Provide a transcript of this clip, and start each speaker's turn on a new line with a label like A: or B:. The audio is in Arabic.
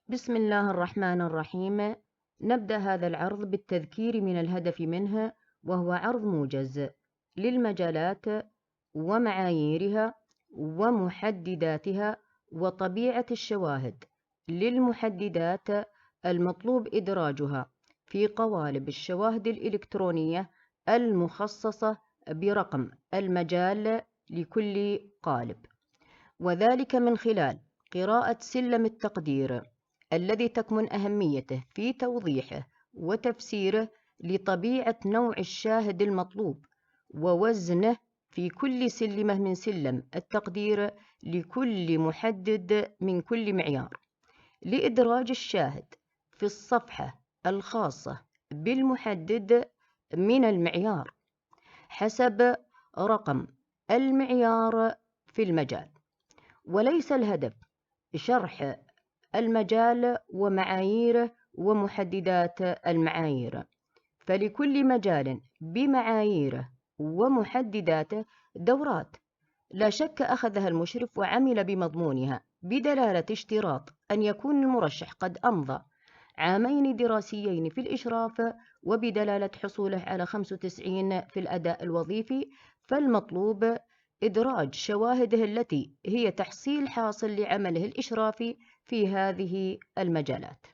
A: بسم الله الرحمن الرحيم. نبدأ هذا العرض بالتذكير من الهدف منه، وهو عرض موجز للمجالات ومعاييرها ومحدداتها وطبيعة الشواهد. للمحددات المطلوب إدراجها في قوالب الشواهد الإلكترونية المخصصة برقم المجال لكل قالب، وذلك من خلال قراءة سلم التقدير الذي تكمن أهميته في توضيحه وتفسيره لطبيعة نوع الشاهد المطلوب، ووزنه في كل سلمة من سلم التقدير لكل محدد من كل معيار، لإدراج الشاهد في الصفحة الخاصة بالمحدد من المعيار حسب رقم المعيار في المجال. وليس الهدف شرح المجال ومعاييره ومحددات المعايير، فلكل مجال بمعاييره ومحدداته دورات لا شك أخذها المشرف وعمل بمضمونها، بدلالة اشتراط أن يكون المرشح قد أمضى عامين دراسيين في الإشراف، وبدلالة حصوله على 95 في الأداء الوظيفي. فالمطلوب إدراج شواهده التي هي تحصيل حاصل لعمله الإشرافي في هذه المجالات.